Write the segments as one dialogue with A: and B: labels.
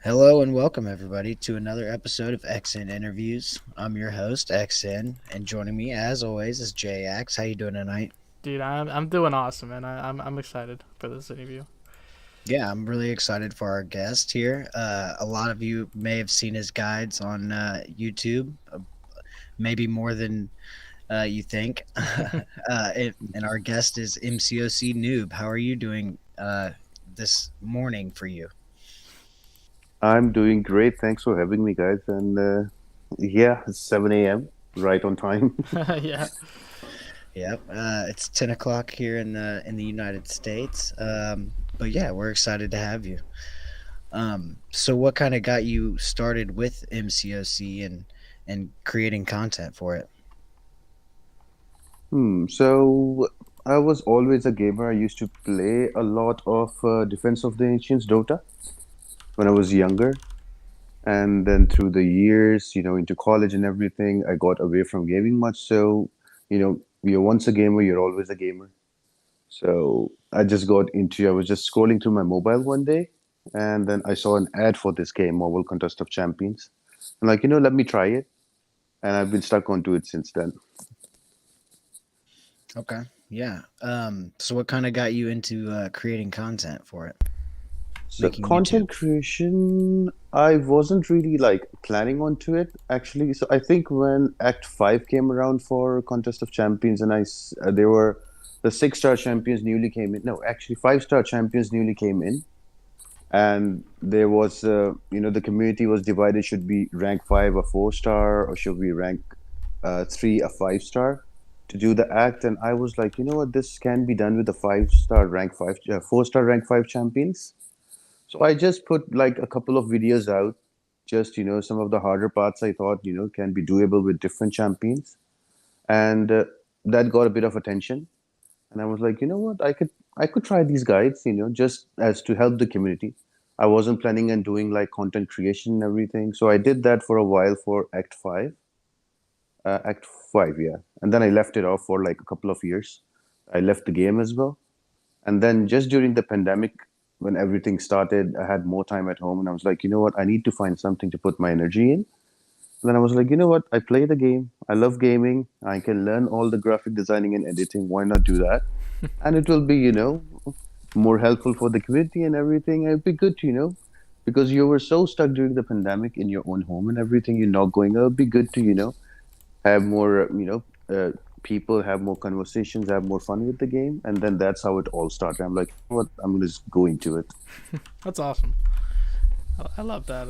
A: Hello and welcome everybody to another episode of XN Interviews. I'm your host XN, and joining me as always is JX. How you doing tonight?
B: Dude, I'm doing awesome, man. I'm excited for this interview.
A: Yeah, I'm really excited for our guest here. A lot of you may have seen his guides on YouTube, maybe more than you think. And our guest is Mcoc Noob. How are you doing this morning for you?
C: I'm doing great. Thanks for having me, guys. And yeah, it's 7 a.m. right on time.
B: Yeah.
A: Yep, it's 10 o'clock here in the United States. But yeah, we're excited to have you. So what kind of got you started with MCOC and creating content for it?
C: So I was always a gamer. I used to play a lot of Defense of the Ancients Dota when I was younger. And then through the years, into college and everything, I got away from gaming much. So, you're once a gamer, you're always a gamer. So I was just scrolling through my mobile one day, and then I saw an ad for this game, Marvel Contest of Champions. And like, let me try it. And I've been stuck onto it since then.
A: Okay, yeah. So what kind of got you into creating content for it,
C: So
A: making YouTube?
C: content creation, I wasn't really like planning onto it actually. So I think when Act 5 came around for Contest of Champions, and there were the 6-star champions newly came in. No, actually 5-star champions newly came in, and there was the community was divided, should be rank 5 a 4-star, or should we rank 3 a 5-star to do the act. And I was like, you know what, this can be done with the 5-star rank 5 4-star rank 5 champions. So I just put like a couple of videos out, just some of the harder parts I thought can be doable with different champions, and that got a bit of attention. And I was like, you know what, I could try these guides, just as to help the community. I wasn't planning on doing like content creation and everything, so I did that for a while for Act 5, yeah, and then I left it off for like a couple of years. I left the game as well, and then just during the pandemic, when everything started, I had more time at home, and I was like, you know what, I need to find something to put my energy in. And then I was like, you know what, I play the game. I love gaming. I can learn all the graphic designing and editing. Why not do that? And it will be, more helpful for the community and everything. It'd be good, because you were so stuck during the pandemic in your own home and everything. You're not going. It'd be good to, have more, people have more conversations, have more fun with the game, and then that's how it all started. I'm like, you know what, I'm gonna just go into it.
B: That's awesome. I love that.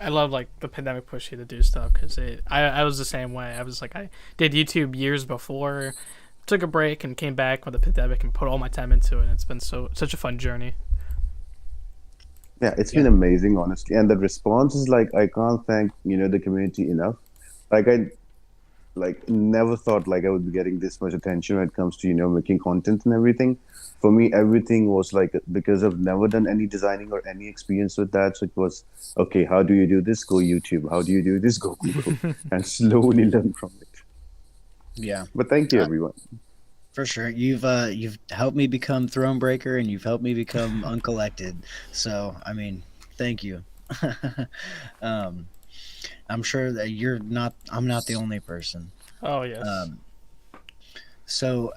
B: I love like the pandemic push you to do stuff because I was the same way. I was like I did YouTube years before, took a break and came back with the pandemic and put all my time into it. And it's been such a fun journey.
C: Yeah, it's
A: Yeah.
C: been amazing, honestly, and the response is like I can't thank the community enough. Like I never thought like I would be getting this much attention when it comes to making content and everything. For me, everything was like, because I've never done any designing or any experience with that, so it was okay. How do you do this? Go YouTube. How do you do this? Go Google, and slowly learn from it.
A: Yeah,
C: But thank you,
A: uh,
C: everyone.
A: for sure. You've helped me become Thronebreaker, and you've helped me become Uncollected. So I mean, thank you. um, I'm sure that I'm not the only person.
B: Oh yes.
A: Um,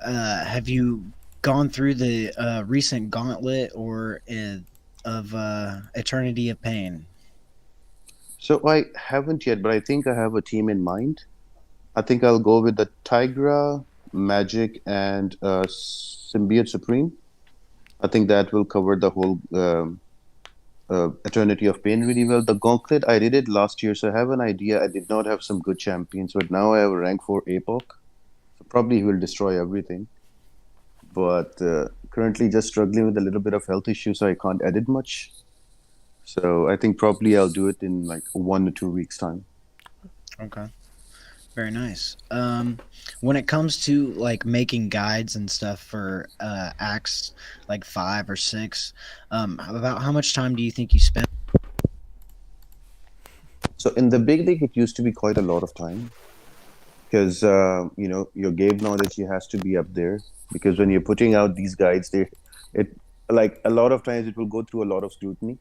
A: have you gone through the recent gauntlet of Eternity of Pain?
C: So I haven't yet, but I think I have a team in mind. I think I'll go with the Tigra, Magic, and Symbiote Supreme. I think that will cover the whole Eternity of Pain really well. The Gauntlet, I did it last year, so I have an idea. I did not have some good champions, but now I have a rank 4 APOC. So probably he will destroy everything. But currently just struggling with a little bit of health issues, so I can't edit much. So I think probably I'll do it in like 1 or 2 weeks' time.
A: Okay. Very nice. When it comes to like making guides and stuff for acts like 5 or 6, about how much time do you think you spend?
C: So in the big league, it used to be quite a lot of time, because your game knowledge has to be up there, because when you're putting out these guides, it like a lot of times it will go through a lot of scrutiny.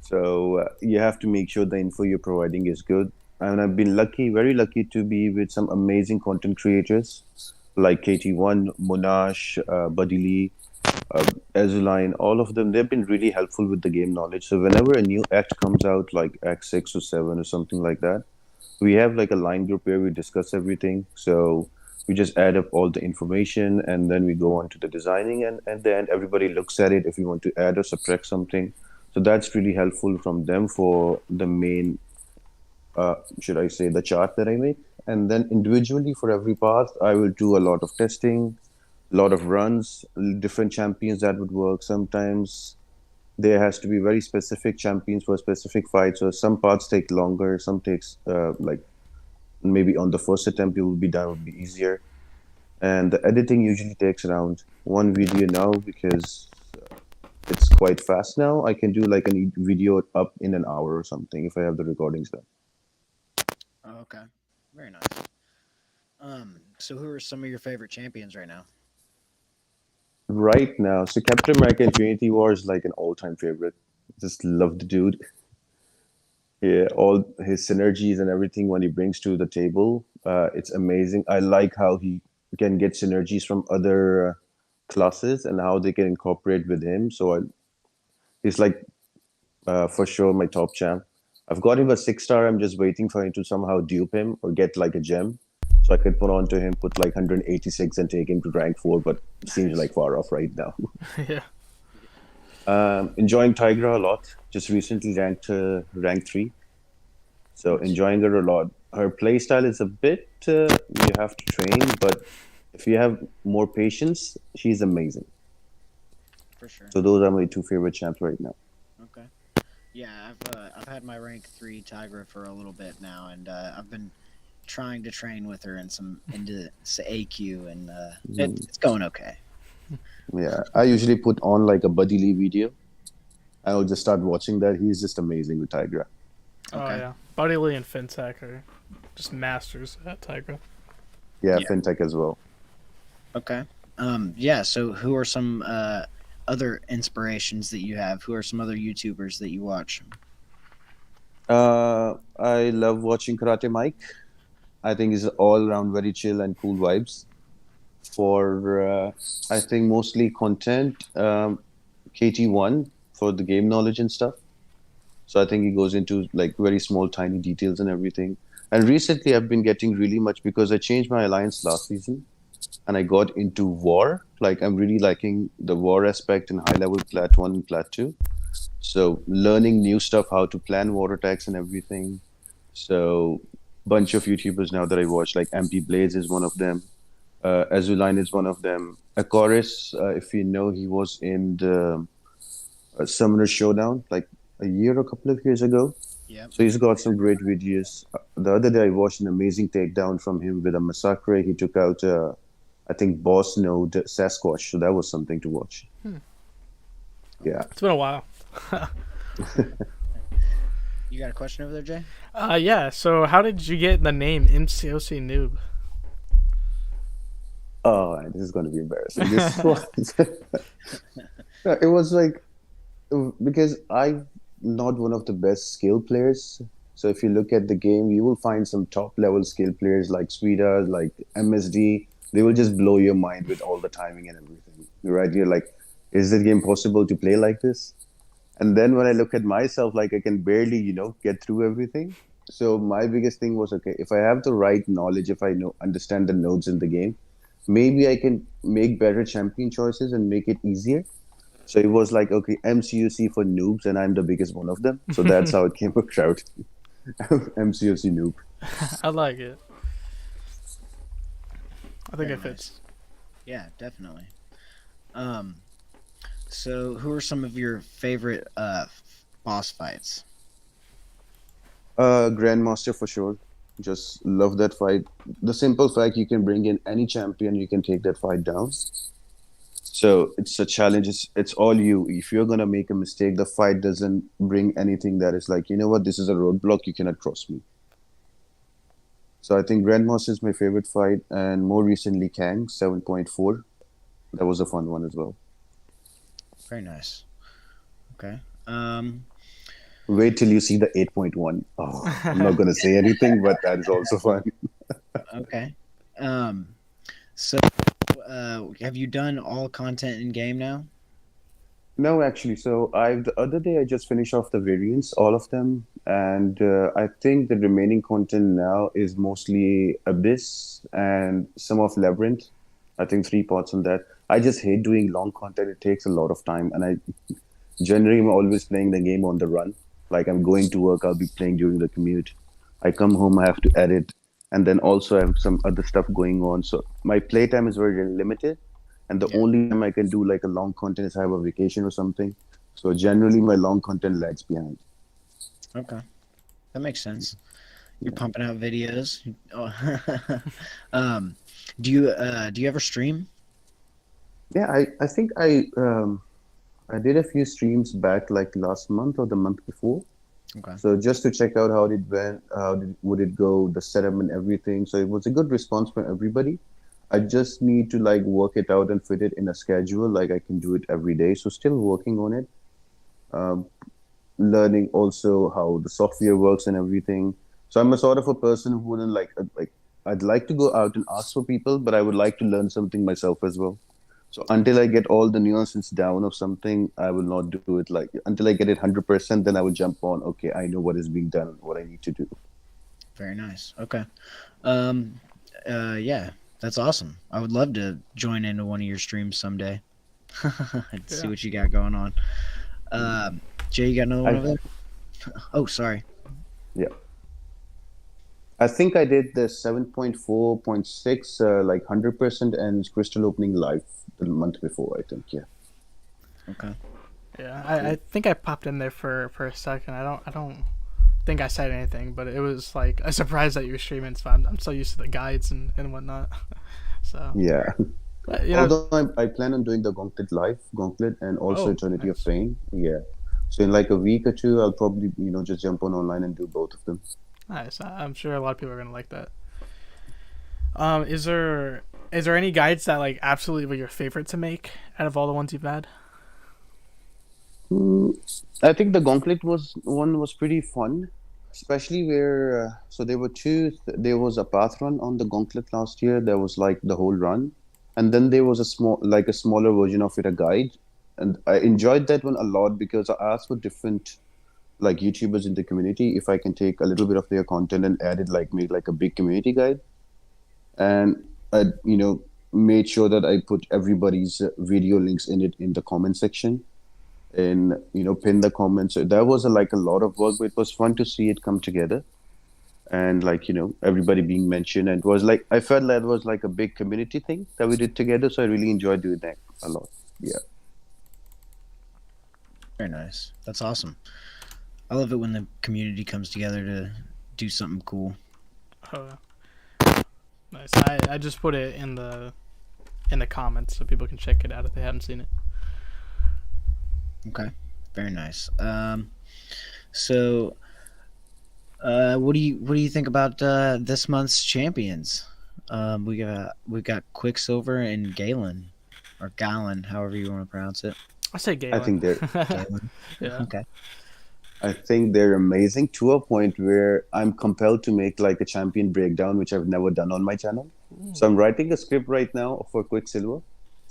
C: So you have to make sure the info you're providing is good. And I've been lucky, very lucky, to be with some amazing content creators like KT1, Monash, Buddy Lee, Azuline. All of them, they've been really helpful with the game knowledge. So whenever a new act comes out, like Act 6 or 7 or something like that, we have like a line group where we discuss everything. So we just add up all the information and then we go on to the designing, and at the end everybody looks at it if we want to add or subtract something. So that's really helpful from them for the main, should I say, the chart that I make. And then individually for every path, I will do a lot of testing, a lot of runs, different champions that would work. Sometimes there has to be very specific champions for a specific fight. So some parts take longer, some takes like maybe on the first attempt it will be done, would be easier. And the editing usually takes around one video now because it's quite fast now. I can do like a video up in an hour or something if I have the recordings done.
A: Oh, okay. Very nice. So who are some of your favorite champions right now?
C: Right now, so Captain America Infinity War is like an all-time favorite. Just love the dude. Yeah, all his synergies and everything when he brings to the table, it's amazing. I like how he can get synergies from other classes and how they can incorporate with him. He's like for sure my top champ. I've got him a 6 star. I'm just waiting for him to somehow dupe him or get like a gem, so I could put onto him, put like 186 and take him to rank 4. But it seems like far off right now.
B: Yeah.
C: Enjoying Tigra a lot. Just recently ranked rank 3. So enjoying her a lot. Her playstyle is a bit you have to train, but if you have more patience, she's amazing.
A: For sure.
C: So those are my 2 favorite champs right now.
A: Okay. Yeah, I've had my rank 3 Tigra for a little bit now, and I've been trying to train with her in some into AQ, and it's going okay.
C: Yeah, I usually put on like a Buddy Lee video. I'll just start watching that. He's just amazing with Tigra.
B: Oh
A: Okay.
B: yeah. Buddy Lee and Fintech are just masters at Tigra.
C: Yeah,
A: Yeah.
C: fintech as well.
A: Okay. Yeah. So who are some other inspirations that you have? Who are some other YouTubers that you watch?
C: I love watching Karate Mike. I think he's all around very chill and cool vibes. For I think mostly content, KT1 for the game knowledge and stuff. So I think he goes into like very small, tiny details and everything. And recently, I've been getting really much because I changed my alliance last season, and I got into war. Like I'm really liking the war aspect in high level plat 1 and plat 2. So learning new stuff, how to plan war attacks and everything. So bunch of YouTubers now that I watch, like MP Blaze is one of them. Azuline is one of them. Akoris, if you know, he was in the Summoner Showdown like a year or a couple of years ago.
A: Yep.
C: So he's got some great videos. The other day I watched an amazing takedown from him with a massacre. He took out, I think, boss node Sasquatch. So that was something to watch. Yeah.
B: It's been a while.
A: You got a question over there, Jay?
B: Yeah. So how did you get the name Mcoc Noob?
C: Oh, man, this is going to be embarrassing. This was, it was like, because I'm not one of the best skill players. So if you look at the game, you will find some top level skill players like Sweda, like MSD. They will just blow your mind with all the timing and everything. Right? You're like, is the game possible to play like this? And then when I look at myself, like I can barely, get through everything. So my biggest thing was, okay, if I have the right knowledge, if I understand the nodes in the game, maybe I can make better champion choices and make it easier. So it was like, okay, MCOC for noobs, and I'm the biggest one of them. So that's how it came about. MCOC noob.
B: I like it. I think
A: Very
B: it fits.
A: Yeah, definitely. So who are some of your favorite boss fights?
C: Grandmaster for sure. Just love that fight. The simple fact you can bring in any champion, you can take that fight down. So it's a challenge. It's all you. If you're gonna make a mistake, the fight doesn't bring anything that is like, you know what, this is a roadblock. You cannot cross me. So I think Grandmaster is my favorite fight, and more recently Kang 7.4. That was a fun one as well.
A: Very nice. Okay.
C: Wait till you see the 8.1. Oh, I'm not gonna say anything, but that is also fun.
A: Okay. Um, so have you done all content in game now?
C: No, actually. So the other day I just finished off the variants, all of them, and I think the remaining content now is mostly Abyss and some of Labyrinth. I think 3 parts on that. I just hate doing long content. It takes a lot of time, and I generally am always playing the game on the run. Like I'm going to work, I'll be playing during the commute. I come home, I have to edit, and then also I have some other stuff going on. So my playtime is very limited, and the
A: Yeah.
C: only time I can do like a long content is I have a vacation or something. So generally, my long content lags behind.
A: Okay. That makes sense. You're
C: Yeah,
A: pumping out videos. Oh. um, do you ever stream?
C: yeah. I think I did a few streams back like last month or the month before.
A: Okay.
C: So just to check out how it went, would it go, the setup and everything. So it was a good response from everybody. I just need to like work it out and fit it in a schedule. Like I can do it every day. So still working on it. Um, Learning also how the software works and everything. So I'm a sort of a person who wouldn't like I'd like to go out and ask for people, but I would like to learn something myself as well. So until I get all the nuances down of something, I will not do it. Like until I get it 100%, then I will jump on. Okay, I know what is being done, what I need to do.
A: Very nice. Okay. Um, yeah, that's awesome. I would love to join into one of your streams someday and see
B: Yeah.
A: what you got going on. Jay, you got another one
C: I
A: over there? Oh, sorry.
C: Yeah, I think I did the 7.4.6 like 100% and crystal opening live the month before. I think
A: Okay.
B: Yeah, I think I popped in there for a second. I don't think I said anything, but it was like a surprise that you were streaming. So I'm so used to the guides and whatnot. So,
C: yeah.
B: but you know,
C: Although I plan on doing the Gauntlet live, Gauntlet, and also
B: oh,
C: Eternity of
B: nice,
C: Pain. Yeah. So in like a week or two, I'll probably just jump on online and do both of them.
B: nice. I'm sure a lot of people are gonna like that. Is there any guides that like absolutely were your favorite to make out of all the ones you've had?
C: Mm, I think the Gauntlet was pretty fun, especially where so there were two. There was a path run on the Gauntlet last year. There was like the whole run, and then there was a smaller version of it, a guide, and I enjoyed that one a lot because I asked for different like YouTubers in the community if I can take a little bit of their content and add it like make like a big community guide, and I made sure that I put everybody's video links in it in the comment section and pin the comments. So that was like a lot of work, but it was fun to see it come together and like everybody being mentioned. And it was like I felt that was like a big community thing that we did together. So I really enjoyed doing that a lot. Yeah,
A: Very nice. That's awesome. I love it when the community comes together to do something cool.
B: Oh, nice. I just put it in the comments so people can check it out if they haven't seen it.
A: Okay. Very nice. So what do you think about this month's champions? We got Quicksilver and Galen, or Galen, however you want to pronounce it.
B: I say
C: I
B: Galen.
C: think they're
A: Galen.
B: Yeah.
A: Okay.
C: I think they're amazing to a point where I'm compelled to make like a champion breakdown, which I've never done on my channel. So I'm writing a script right now for Quicksilver.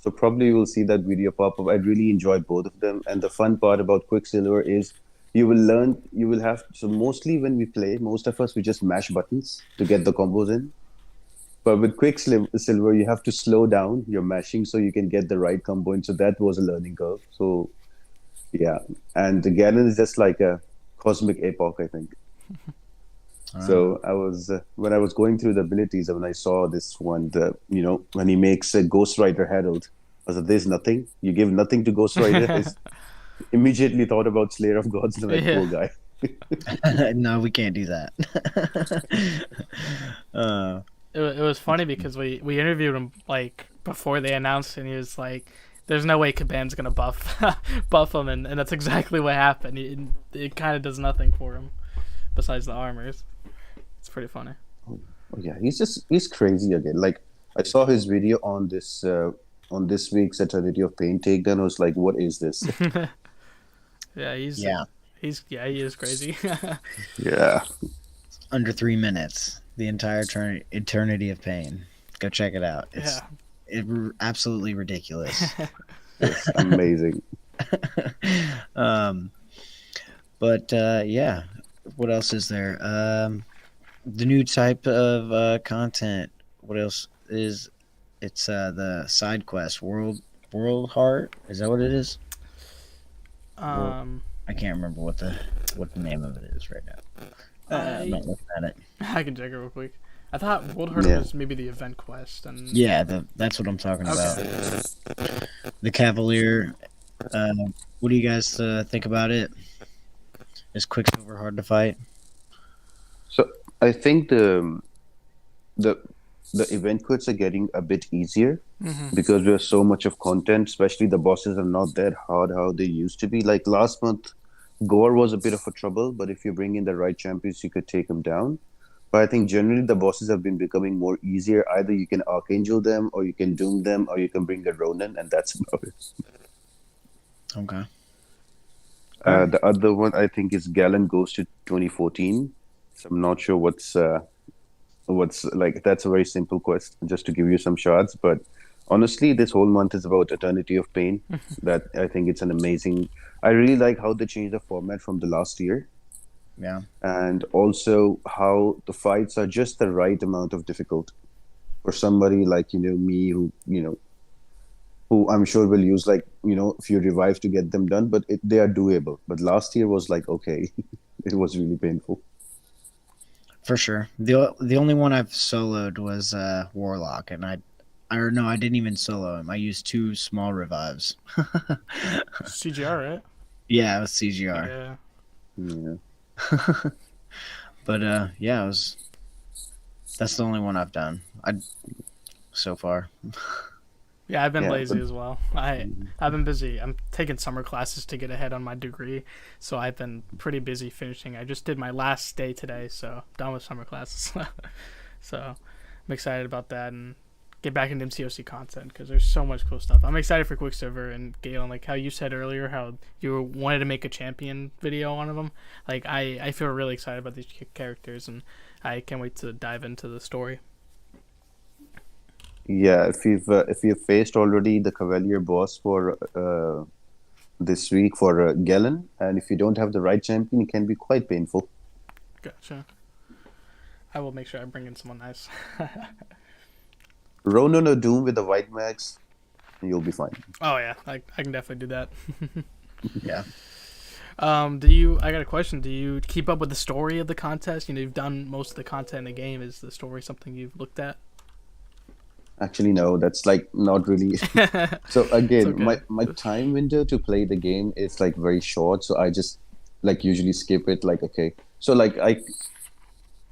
C: So probably you'll see that video pop up. I really enjoy both of them. And the fun part about Quicksilver is you will have, so mostly when we play, most of us, we just mash buttons to get the combos in. But with Quicksilver, you have to slow down your mashing so you can get the right combo in. So that was a learning curve. So yeah. And the Ganon is just like a cosmic epoch, I think. So I was when I was going through the abilities, and when I saw this one, when he makes a Ghost Rider Herald, I was like, "There's nothing. You give nothing to Ghost Rider." I immediately thought about Slayer of Gods, and I'm like,
B: Yeah.
C: poor guy.
A: No, we can't do that. uh,
B: It was funny because we interviewed him like before they announced, and he was like, "There's no way Caban's gonna buff buff him," and that's exactly what happened. It kind of does nothing for him besides the armors. It's pretty funny.
C: Oh, yeah, he's crazy again. Like I saw his video on this week's Eternity of Pain takedown. I was like, what is this?
B: Yeah,
A: yeah.
B: he is crazy.
C: Yeah.
A: Under 3 minutes, the entire eternity of pain. Go check it out.
B: Yeah.
A: Absolutely ridiculous.
C: It's amazing.
A: um, but yeah, what else is there? The new type of content. What else is? It's the side quest world heart. Is that what it is?
B: um,
A: I can't remember what the name of it is right now. I'm not looking at it.
B: I can check it real quick. I thought World Heart
C: Yeah.
B: was maybe the event quest, and
A: Yeah, that's what I'm talking about. The Cavalier. What do you guys think about it? Is Quicksilver hard to fight?
C: So I think the the event quits are getting a bit easier because there's so much of content. Especially the bosses are not that hard how they used to be. Like last month, Gore was a bit of a trouble, but if you bring in the right champions, you could take him down. But I think generally the bosses have been becoming more easier. Either you can Archangel them, or you can Doom them, or you can bring the Ronin, and that's about it.
A: Okay.
C: The other one I think is Gallon goes to 2014. So I'm not sure what's like. That's a very simple quest, just to give you some shots. But honestly, this whole month is about Eternity of Pain. That I think it's an amazing. I really like how they changed the format from the last year,
A: Yeah.
C: and also how the fights are just the right amount of difficult for somebody like me who I'm sure will use like a few revives to get them done, but they are doable. But last year was like okay, it was really painful.
A: For sure. The only one I've soloed was Warlock, and I didn't even solo him. I used 2 small revives.
B: CGR, right?
A: Yeah, it was CGR.
B: Yeah.
C: Yeah.
A: But yeah, that's the only one I've done. So far.
B: Yeah, I've been
C: Yeah,
B: lazy
C: but
B: as well. I've been busy. I'm taking summer classes to get ahead on my degree, so I've been pretty busy finishing. I just did my last day today, so I'm done with summer classes. So I'm excited about that and get back into MCOC content because there's so much cool stuff. I'm excited for Quicksilver and Galen, like how you said earlier, how you wanted to make a champion video on them. Like I feel really excited about these characters, and I can't wait to dive into the story.
C: yeah, if you've faced already the Cavalier boss for this week for Galen, and if you don't have the right champion, it can be quite painful.
B: Gotcha. I will make sure I bring in someone nice.
C: Ronan or Doom with the white max, you'll be fine.
B: Oh yeah, I can definitely do that.
A: Yeah.
B: I got a question. Do you keep up with the story of the contest? You've done most of the content in the game. Is the story something you've looked at?
C: Actually, no, that's like not really. So again,
B: okay.
C: my time window to play the game is like very short, so I just like usually skip it. Like okay, so like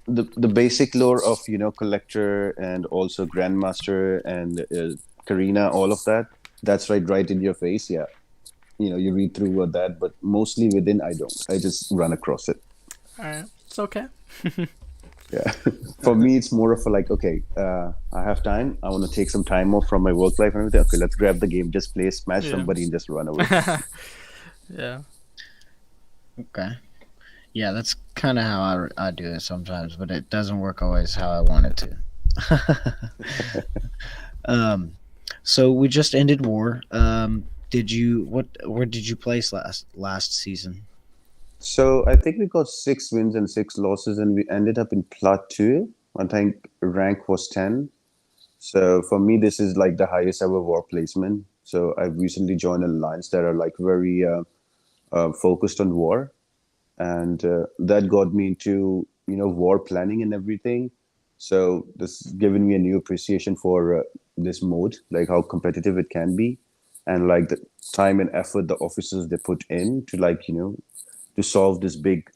C: the basic lore of collector and also grandmaster and Karina, all of that. That's right in your face. Yeah, you read through that, but mostly within I don't. I just run across it.
B: All right, it's okay.
C: Yeah, for me it's more of a like okay, I have time. I want to take some time off from my work life and everything. Okay, let's grab the game, just play, smash
B: Yeah.
C: somebody, and just run away.
B: Yeah.
A: Okay. Yeah, that's kind of how I do it sometimes, but it doesn't work always how I want it to. So we just ended war. Where did you place last season?
C: So I think we got 6 wins and 6 losses, and we ended up in plat 2. I think rank was 10. So for me, this is like the highest ever war placement. So I've recently joined an alliance that are like very focused on war, and that got me into war planning and everything. So this has given me a new appreciation for this mode, like how competitive it can be, and like the time and effort the officers they put in to like to solve this big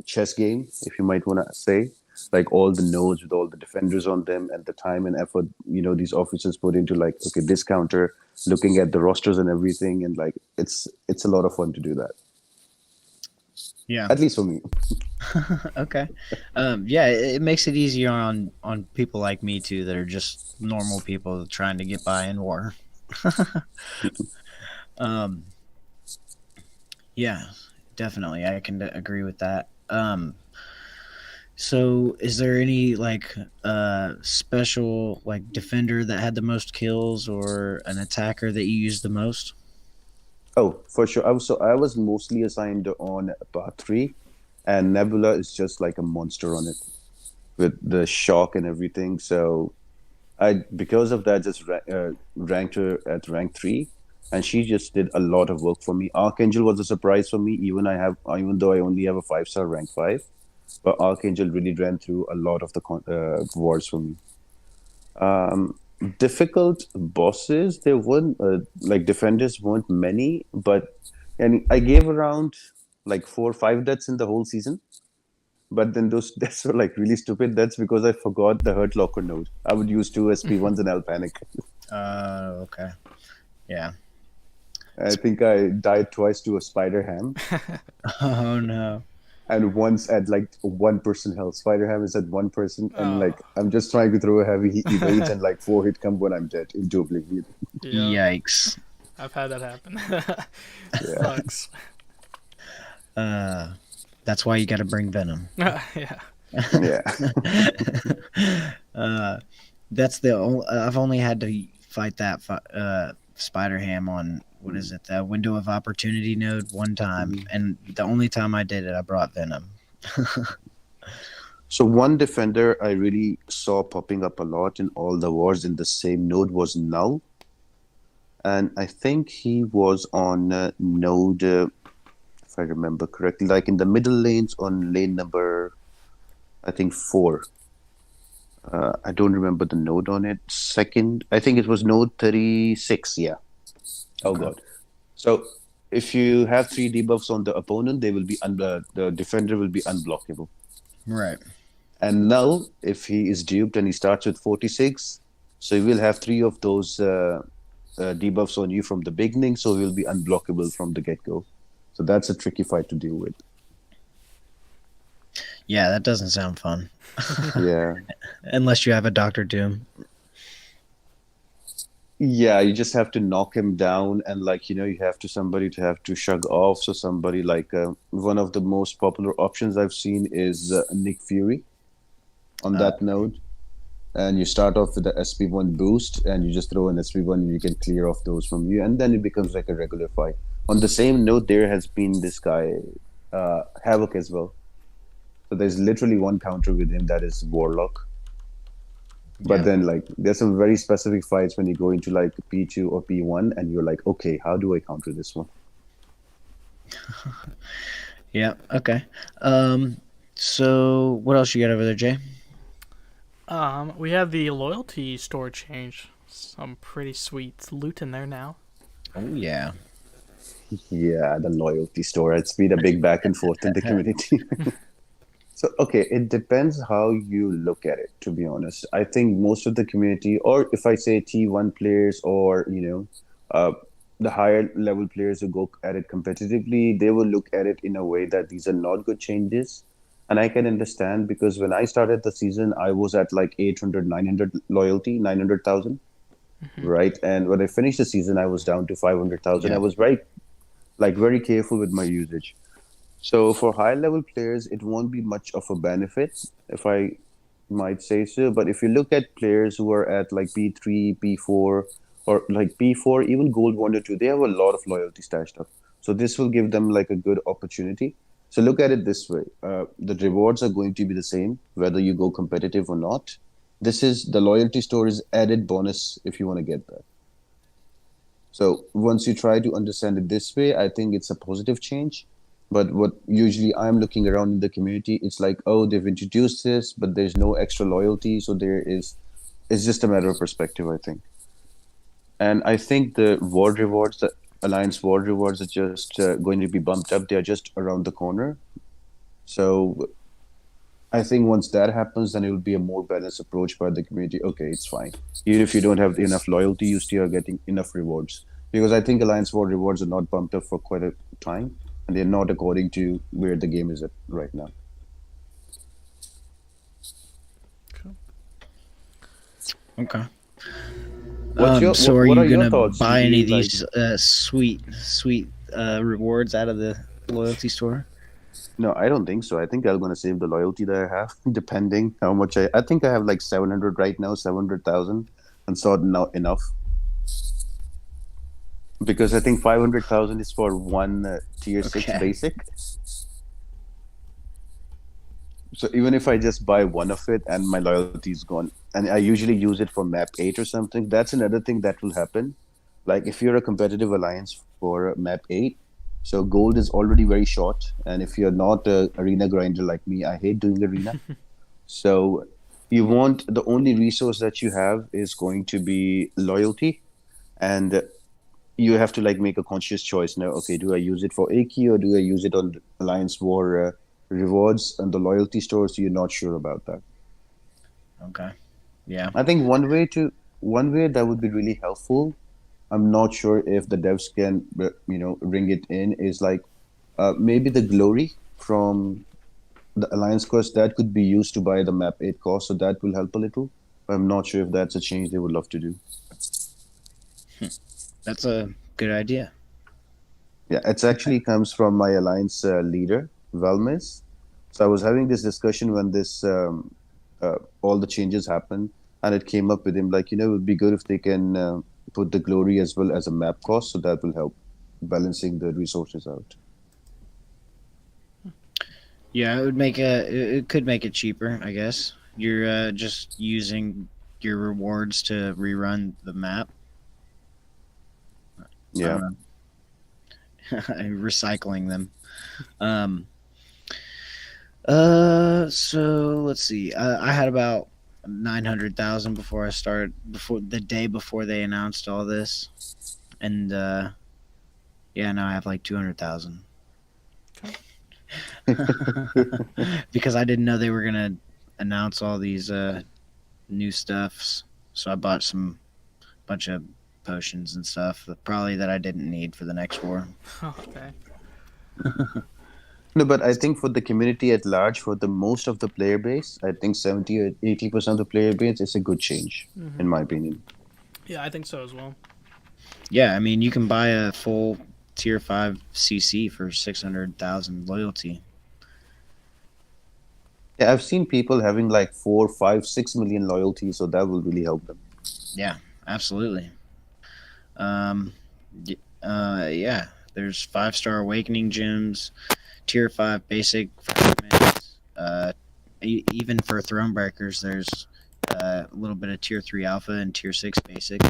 C: chess game, if you might want to say, like all the nodes with all the defenders on them and the time and effort these officers put into like okay this counter, looking at the rosters and everything, and like it's a lot of fun to do that.
A: Yeah.
C: At least for me.
A: Okay. Yeah, it makes it easier on people like me too that are just normal people trying to get by in war. Yeah, definitely. I can agree with that. So is there any like special like defender that had the most kills or an attacker that you used the most?
C: Oh, for sure. I was mostly assigned on part 3, and Nebula is just like a monster on it with the shock and everything. So I, because of that, just ranked her at rank 3, and she just did a lot of work for me. Archangel was a surprise for me, even though I only have a 5-star rank 5, but Archangel really ran through a lot of the wars for me. Um, Difficult bosses, there weren't like defenders weren't many, but and I gave around like 4 or 5 deaths in the whole season. But then those deaths were like really stupid. That's because I forgot the hurt locker node. I would use 2 SP1s and I'll panic.
A: Okay. Yeah.
C: I think I died twice to a spider ham,
A: Oh no.
C: and once at like 1% health. Spider ham is at 1%, and
B: Oh.
C: like I'm just trying to throw a heavy evade and like 4 hit combo and I'm dead into oblivion.
B: Yeah,
A: Yikes.
B: I've had that happen.
C: Yeah.
B: Sucks.
A: That's why you got to bring Venom.
B: Yeah.
C: Yeah.
A: That's the only, I've only had to fight that Spider Ham on what is it, the window of opportunity node one time, and the only time I did it, I brought Venom.
C: So one defender I really saw popping up a lot in all the wars in the same node was Null, and I think he was on node, if I remember correctly, like in the middle lanes on lane number, I think 4. I don't remember the node on it. Second, I think it was node 36. Yeah. Oh
A: Okay.
C: god. So if you have 3 debuffs on the opponent, they will be the defender will be unblockable.
A: Right.
C: And now, if he is duped and he starts with 46, so he will have 3 of those debuffs on you from the beginning, so he will be unblockable from the get-go. So that's a tricky fight to deal with.
A: Yeah, that doesn't sound fun.
C: Yeah.
A: Unless you have a Doctor Doom.
C: Yeah, you just have to knock him down, and like you have to shrug off. So somebody like one of the most popular options I've seen is Nick Fury on that node, and you start off with the SP1 boost, and you just throw an SP1, and you can clear off those from you, and then it becomes like a regular fight. On the same note, there has been this guy Havoc as well. So there's literally one counter with him, that is Warlock. But
A: Yeah.
C: then, like, there's some very specific fights when you go into like P2 or P1, and you're like, okay, how do I counter this one?
A: Yeah. Okay. So what else you got over there, Jay?
B: We have the loyalty store change. Some pretty sweet loot in there now.
A: Oh yeah.
C: Yeah, the loyalty store. It's been a big back and forth in the community. So, okay, it depends how you look at it, to be honest. I think most of the community, or if I say T1 players or, the higher level players who go at it competitively, they will look at it in a way that these are not good changes. And I can understand, because when I started the season, I was at like 800, 900 loyalty, 900,000, right? And when I finished the season, I was down to 500,000.
A: Yeah.
C: I was very careful with my usage. So for high level players, it won't be much of a benefit, if I might say so. But if you look at players who are at like P3, P4, or like P4, even Gold 1 or 2, they have a lot of loyalty stashed up. So this will give them like a good opportunity. So look at it this way. The rewards are going to be the same, whether you go competitive or not. The loyalty store is added bonus if you want to get that. So once you try to understand it this way, I think it's a positive change. But what usually I'm looking around in the community, it's like, oh, they've introduced this, but there's no extra loyalty. So it's just a matter of perspective, I think. And I think the Alliance Ward rewards are just going to be bumped up. They're just around the corner. So I think once that happens, then it will be a more balanced approach by the community. Okay, it's fine. Even if you don't have enough loyalty, you still are getting enough rewards. Because I think Alliance Ward rewards are not bumped up for quite a time. And they're not according to where the game is at right now.
A: Okay.
C: What
A: so are
C: are
A: you
C: your
A: gonna
C: thoughts?
A: buy
C: Do
A: any
C: you
A: of these sweet rewards out of the loyalty store?
C: No, I don't think so. I think I'm gonna save the loyalty that I have, depending how much I think I have like 700 right now, 700,000, and so not enough because I think 500,000 is for one tier six
A: Okay.
C: basic. So even if I just buy one of it and my loyalty is gone, and I usually use it for map 8 or something, that's another thing that will happen. Like if you're a competitive alliance for map 8, so gold is already very short, and if you're not a arena grinder like me, I hate doing arena. So you want the only resource that you have is going to be loyalty, and you have to like make a conscious choice now. Okay, do I use it for AK or do I use it on Alliance War rewards and the loyalty store? So you're not sure about that.
A: Okay. Yeah.
C: I think one way that would be really helpful. I'm not sure if the devs can ring it in is like maybe the glory from the alliance quest that could be used to buy the map 8 cost, so that will help a little. But I'm not sure if that's a change they would love to do.
A: That's a good idea.
C: Yeah, it actually comes from my alliance leader, Valmis. So I was having this discussion when this all the changes happened, and it came up with him like, it would be good if they can put the glory as well as a map cost, so that will help balancing the resources out.
A: Yeah, it could make it cheaper, I guess. You're just using your rewards to rerun the map.
C: Yeah.
A: Recycling them. So let's see. I had about 900,000 before I started, before the day before they announced all this, and yeah, now I have like 200,000 because I didn't know they were gonna announce all these new stuffs. So I bought some bunch of potions and stuff, probably that I didn't need for the next war.
B: Okay.
C: No, but I think for the community at large, for the most of the player base, I think 70 or 80% of the player base is a good change, in my opinion.
B: Yeah, I think so as well.
A: Yeah, I mean, you can buy a full tier 5 CC for 600,000 loyalty.
C: Yeah, I've seen people having like 4, 5, 6 million loyalty, so that will really help them.
A: Yeah, absolutely. Yeah, there's 5-star awakening gems, tier 5 basic fragments. Even for throne breakers, there's a little bit of tier 3 alpha and tier 6 basic.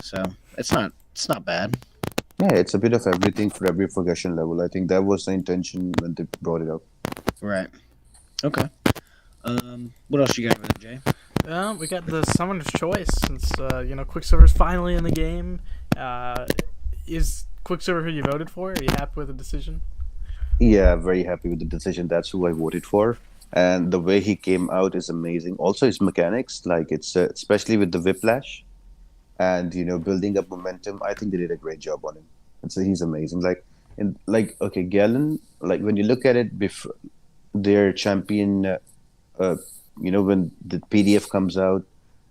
A: So it's not bad.
C: Yeah, it's a bit of everything for every progression level. I think that was the intention when they brought it up.
A: Right. Okay. What else you got over there, Jay?
B: We got the Summoner's Choice since Quicksilver's finally in the game. Is Quicksilver who you voted for? Are you happy with the decision?
C: Yeah, very happy with the decision. That's who I voted for. And the way he came out is amazing. Also, his mechanics, like it's especially with the whiplash and building up momentum. I think they did a great job on him. And so he's amazing. Okay, Galen. Like when you look at it, before their champion, when the PDF comes out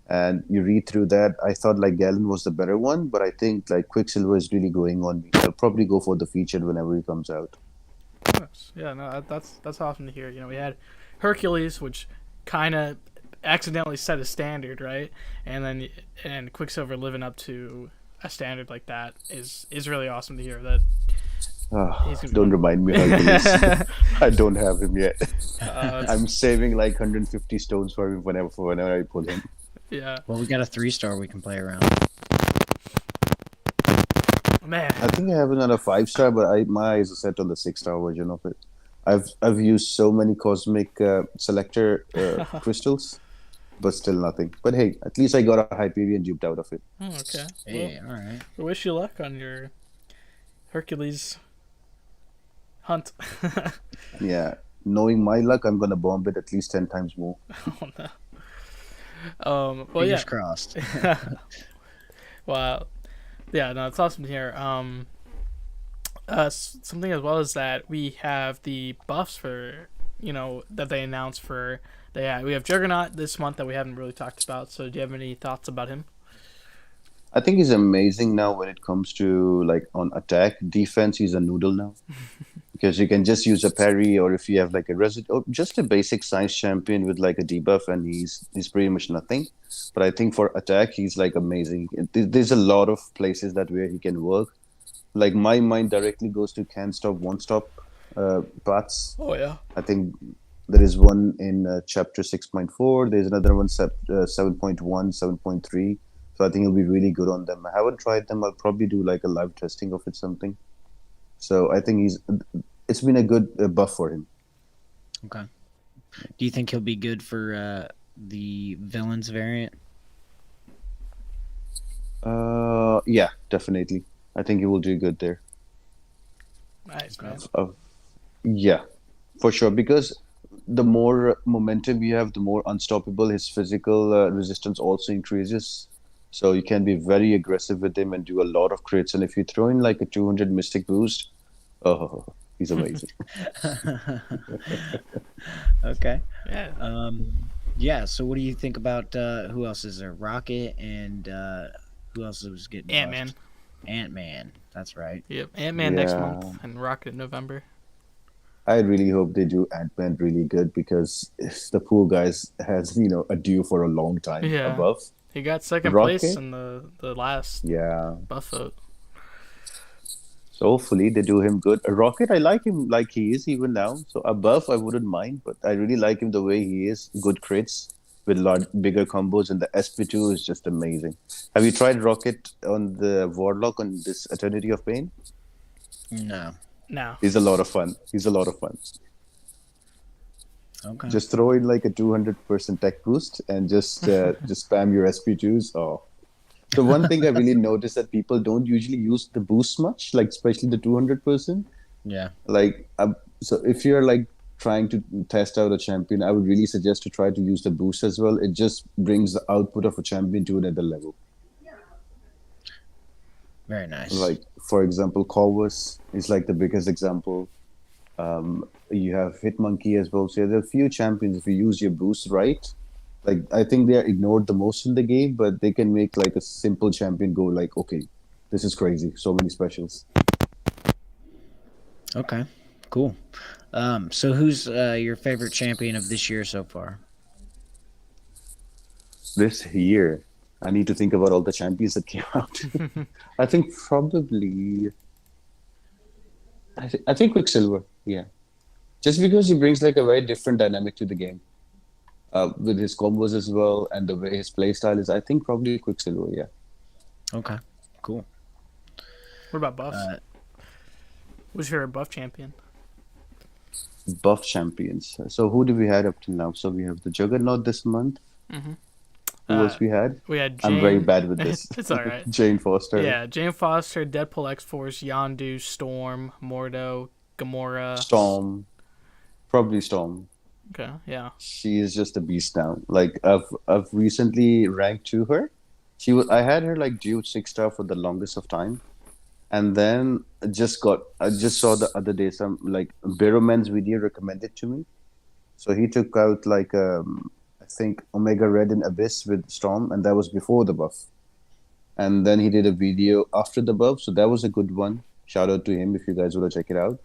C: and you read through that, I thought like Galen was the better one, but I think like Quicksilver is really growing on me. I'll probably go for the featured whenever he comes out.
B: Yes. Yeah, no, that's awesome to hear. We had Hercules, which kind of accidentally set a standard, right? And Quicksilver living up to a standard like that is really awesome to hear. That
C: don't remind me of Hercules. I don't have him yet. I'm saving like 150 stones for him whenever I pull him.
B: Yeah.
A: Well, we got a 3-star we can play around.
B: Man.
C: I think I have another 5-star, but my eyes are set on the 6-star version of it. I've used so many cosmic selector crystals, but still nothing. But hey, at least I got a Hyperion duped out of it.
B: Okay.
A: Hey, all right.
B: I wish you luck on your Hercules hunt.
C: Yeah, knowing my luck, I'm gonna bomb it at least 10 times more.
B: Oh no. Well,
A: Fingers crossed.
B: Wow. Yeah, no, it's awesome to hear. Something as well is that we have the buffs for that they announced for. We have Juggernaut this month that we haven't really talked about. So, do you have any thoughts about him?
C: I think he's amazing now when it comes to like on attack. Defense, he's a noodle now. Because you can just use a parry, or if you have like a or just a basic science champion with like a debuff, and he's pretty much nothing. But I think for attack, he's like amazing. There's a lot of places that where he can work. Like my mind directly goes to can stop, won't stop paths.
B: Oh yeah.
C: I think there is one in chapter 6.4. There's another one 7.1, 7.3. So I think it'll be really good on them. I haven't tried them. I'll probably do like a live testing of it something. So I think it's been a good buff for him.
A: Okay. Do you think he'll be good for the villains variant?
C: Yeah, definitely. I think he will do good there.
B: Nice, man.
C: Yeah, for sure. Because the more momentum you have, the more unstoppable his physical resistance also increases. So you can be very aggressive with him and do a lot of crits. And if you throw in like a 200 Mystic boost, oh, he's amazing.
A: Okay.
B: Yeah.
A: Yeah. So what do you think about who else is there? Rocket and who else was getting
B: Ant-Man.
A: buffed? Ant-Man. That's right.
B: Yep. Ant-Man next
C: Yeah.
B: month and Rocket in November.
C: I really hope they do Ant-Man really good because if the poor guys has a due for a long time
B: Yeah.
C: above.
B: He got second
C: Rocket?
B: place in the last
C: Yeah.
B: buff vote.
C: So hopefully they do him good. Rocket, I like him like he is even now. So above, I wouldn't mind, but I really like him the way he is. Good crits with bigger combos, and the SP2 is just amazing. Have you tried Rocket on the Warlock on this Eternity of Pain?
A: No.
B: No.
C: He's a lot of fun.
A: Okay.
C: Just throw in like a 200% tech boost and just spam your SP2s. Oh. So one thing I really noticed that people don't usually use the boost much, like especially the 200%.
A: Yeah.
C: Like, so if you're like trying to test out a champion, I would really suggest to try to use the boost as well. It just brings the output of a champion to another level.
A: Very nice.
C: Like, for example, Corvus is like the biggest example. You have Hitmonkey as well. So there are a few champions, if you use your boost right, like I think they are ignored the most in the game, but they can make like a simple champion go like, okay, this is crazy. So many specials.
A: Okay. Cool. So who's your favorite champion of this year so far?
C: This year, I need to think about all the champions that came out. I think probably. I think Quicksilver. Yeah, just because he brings like a very different dynamic to the game, with his combos as well and the way his playstyle is. I think probably Quicksilver. Yeah.
A: Okay. Cool.
B: What about buffs? Who's your buff champion?
C: Buff champions. So who do we had up till now? So we have the Juggernaut this month.
B: Mm-hmm.
C: Who else we had?
B: We had Jane.
C: I'm very bad with this.
B: It's all right.
C: Jane Foster.
B: Yeah, Jane Foster, Deadpool X-Force, Yondu, Storm, Mordo, Gamora.
C: Storm. Probably Storm.
B: Okay, yeah.
C: She is just a beast now. Like I've recently ranked to her. I had her like due 6-star for the longest of time. And then I just saw the other day some like Man's video recommended to me. So he took out like I think Omega Red and Abyss with Storm, and that was before the buff. And then he did a video after the buff, so that was a good one. Shout out to him if you guys want to check it out.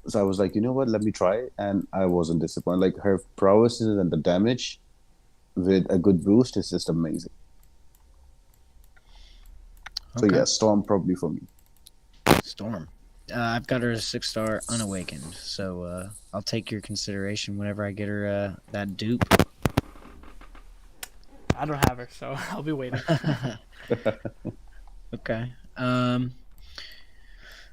C: So I was like, you know what, let me try it, and I wasn't disappointed. Like her prowess and the damage with a good boost is just amazing. So yeah, Storm probably for me.
A: Storm. I've got her a 6-star unawakened, so I'll take your consideration whenever I get her that dupe.
B: I don't have her, so I'll be waiting.
A: Okay.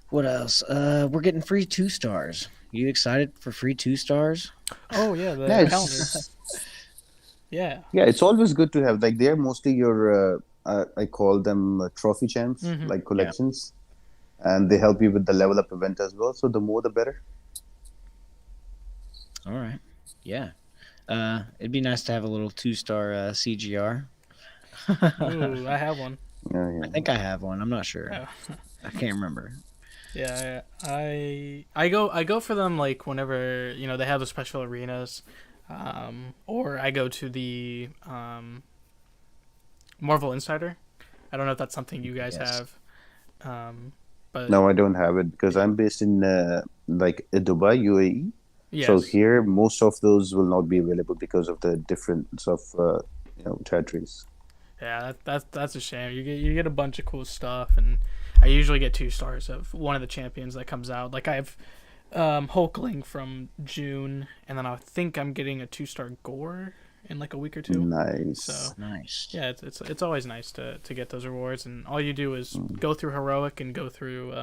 A: What else? We're getting free 2-stars. You excited for free 2-stars?
B: Oh yeah, the calendar. Yeah.
C: Yeah, it's always good to have. Like they're mostly your I call them trophy champs, like collections, and they help you with the level up event as well. So the more, the better.
A: All right. Yeah. It'd be nice to have a little 2-star CGR.
B: Ooh, I have one.
C: Yeah.
A: I think I have one. I'm not sure.
B: Oh.
A: I can't remember.
B: Yeah, I go for them like whenever they have the special arenas, or I go to the Marvel Insider. I don't know if that's something you guys
A: Yes.
B: have. But
C: No, I don't have it because I'm based in like Dubai, UAE. So
B: yes,
C: here, most of those will not be available because of the difference of territories.
B: yeah, that's a shame. You get a bunch of cool stuff, and I usually get 2 stars of one of the champions that comes out. Like I have Hulkling from June, and then I think I'm getting a 2-star Gore in like a week or two. So
C: Nice.
A: Nice.
B: yeah, it's always nice to get those rewards, and all you do is go through heroic and go through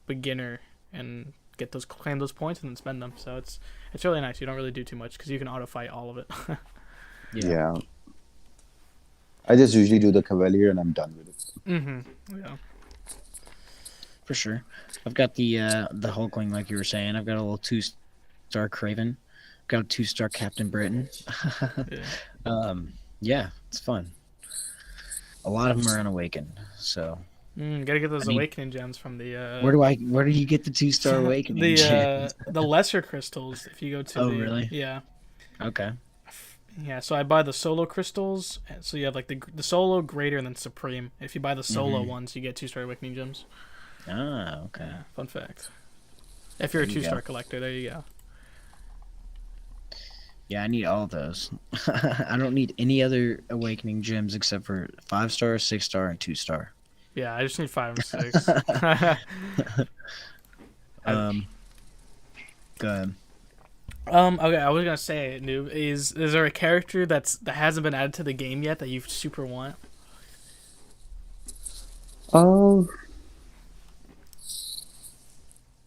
B: beginner and get those claim those points and then spend them. So it's really nice. You don't really do too much because you can auto fight all of it.
A: Yeah,
C: Yeah. I just usually do the Cavalier and I'm done with it.
B: Yeah.
A: for sure. I've got the Hulkling, like you were saying. I've got a little 2-star Craven. Got a 2-star Captain Britain.
B: Yeah.
A: Yeah, it's fun. A lot of them are unawakened, so
B: Gotta get those
A: I need.
B: awakening gems from the
A: Where do you get the 2-star awakening gems?
B: the lesser crystals. If you go to
A: Oh,
B: the
A: really?
B: yeah.
A: Okay.
B: Yeah, so I buy the solo crystals. So you have like the solo, greater, and then supreme. If you buy the solo ones, you get 2-star awakening gems.
A: Ah, okay.
B: Yeah, fun fact. If you're a
A: There you go.
B: 2-star collector, there you go.
A: Yeah, I need all those. I don't need any other awakening gems except for 5-star, 6-star, and 2-star.
B: Yeah, I just need 5 and 6.
A: Good.
B: Okay, I was gonna say, Noob, is there a character that hasn't been added to the game yet that you super want?
C: Um,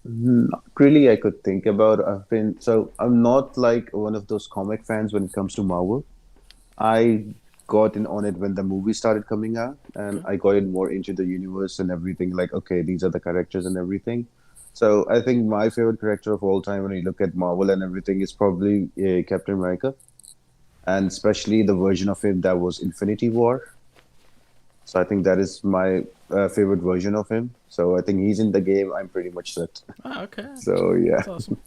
C: Not really. I could think about. I'm not like one of those comic fans when it comes to Marvel. I got in on it when the movie started coming out, and
B: Okay.
C: I got in more into the universe and everything. Like, okay, these are the characters and everything. So I think my favorite character of all time, when you look at Marvel and everything, is probably Captain America, and especially the version of him that was Infinity War. So I think that is my favorite version of him. So I think he's in the game. I'm pretty much set.
B: Oh, okay.
C: So yeah.
B: That's awesome.